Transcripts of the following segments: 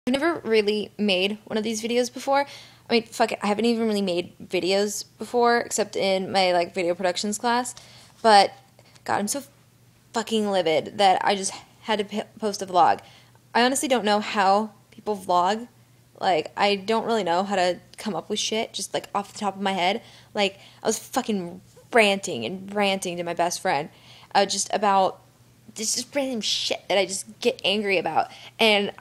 I've never really made one of these videos before. I mean, fuck it, I haven't even really made videos before, except in my, like, video productions class. But, God, I'm so fucking livid that I just had to post a vlog. I honestly don't know how people vlog. Like, I don't really know how to come up with shit, just, like, off the top of my head. Like, I was fucking ranting to my best friend, just about just random shit that I just get angry about. And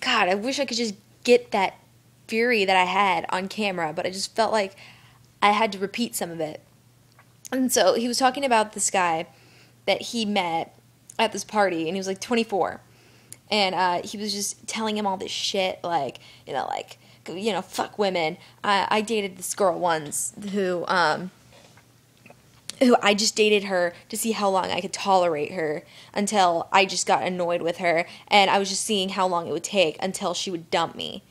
God, I wish I could just get that fury that I had on camera, but I just felt like I had to repeat some of it. And so he was talking about this guy that he met at this party, and he was like 24. And he was just telling him all this shit, like, fuck women. I dated this girl once who I just dated her to see how long I could tolerate her until I just got annoyed with her, and I was just seeing how long it would take until she would dump me,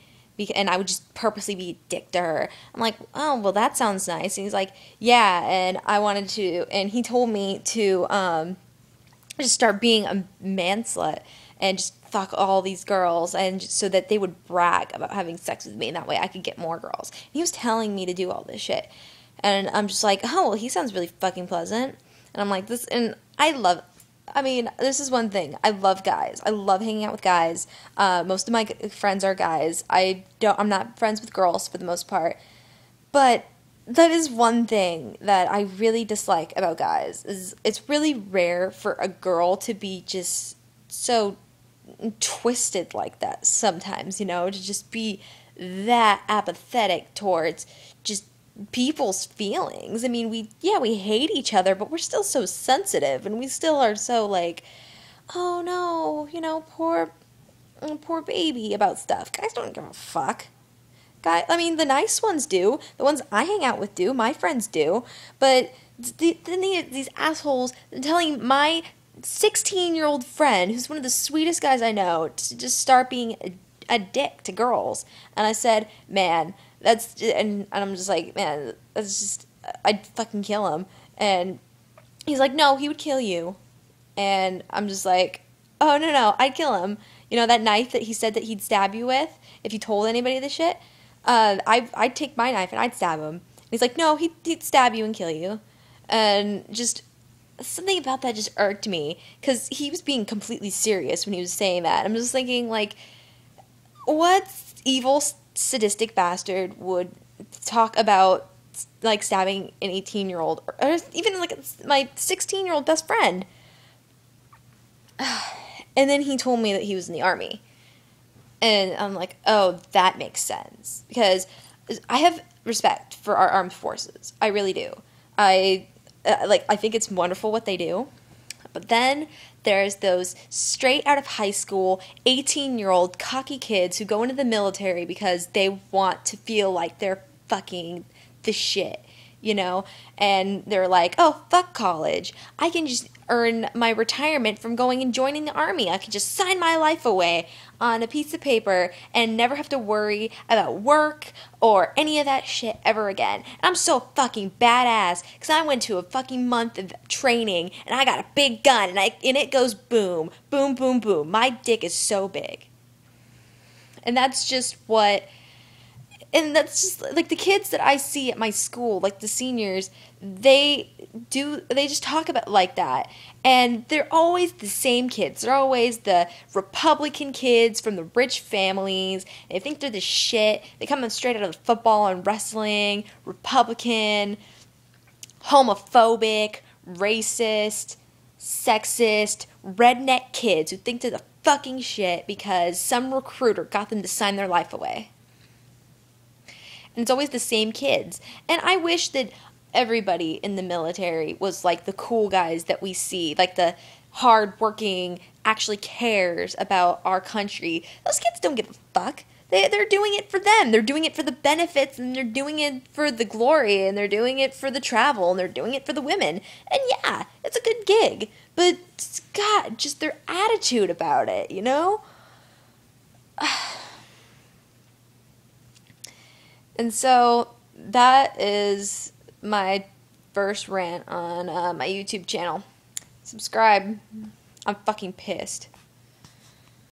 and I would just purposely be a dick to her. I'm like, oh, well, that sounds nice. And he's like, yeah, and I wanted to, and he told me to just start being a man slut and just fuck all these girls, and so that they would brag about having sex with me, and that way I could get more girls. And he was telling me to do all this shit. And I'm just like, oh, well, he sounds really fucking pleasant. And I'm like, this is one thing. I love guys. I love hanging out with guys. Most of my friends are guys. I'm not friends with girls for the most part. But that is one thing that I really dislike about guys, is it's really rare for a girl to be just so twisted like that sometimes, to just be that apathetic towards just people's feelings. I mean, we hate each other, but we're still so sensitive, and we still are so like, oh no, poor baby about stuff. Guys don't give a fuck. The nice ones do. The ones I hang out with do. My friends do. But then these assholes telling my 16-year-old friend, who's one of the sweetest guys I know, to just start being a dick to girls. And I said, man, and I'm just like, man, that's just, I'd fucking kill him. And he's like, no, he would kill you. And I'm just like, oh, no, I'd kill him. That knife that he said that he'd stab you with, if you told anybody this shit, I'd take my knife and I'd stab him. And he's like, no, he'd stab you and kill you. And just something about that just irked me, because he was being completely serious when he was saying that. I'm just thinking, like, what evil sadistic bastard would talk about, like, stabbing an 18-year-old, or even, like, my 16-year-old best friend? And then he told me that he was in the Army. And I'm like, oh, that makes sense. Because I have respect for our armed forces. I really do. I think it's wonderful what they do. But then there's those straight out of high school, 18-year-old cocky kids who go into the military because they want to feel like they're fucking the shit, And they're like, oh, fuck college. I can just earn my retirement from going and joining the Army. I can just sign my life away on a piece of paper and never have to worry about work or any of that shit ever again. And I'm so fucking badass because I went to a fucking month of training and I got a big gun and it goes boom, boom, boom, boom. My dick is so big. And that's just like the kids that I see at my school, like the seniors, they just talk about like that. And they're always the same kids. They're always the Republican kids from the rich families. They think they're the shit. They come straight out of football and wrestling. Republican, homophobic, racist, sexist, redneck kids who think they're the fucking shit because some recruiter got them to sign their life away. And it's always the same kids. And I wish that everybody in the military was like the cool guys that we see, like the hard-working, actually cares about our country. Those kids don't give a fuck. They're doing it for them. They're doing it for the benefits, and they're doing it for the glory, and they're doing it for the travel, and they're doing it for the women. And yeah, it's a good gig. But, God, just their attitude about it, And so that is my first rant on my YouTube channel. Subscribe. I'm fucking pissed.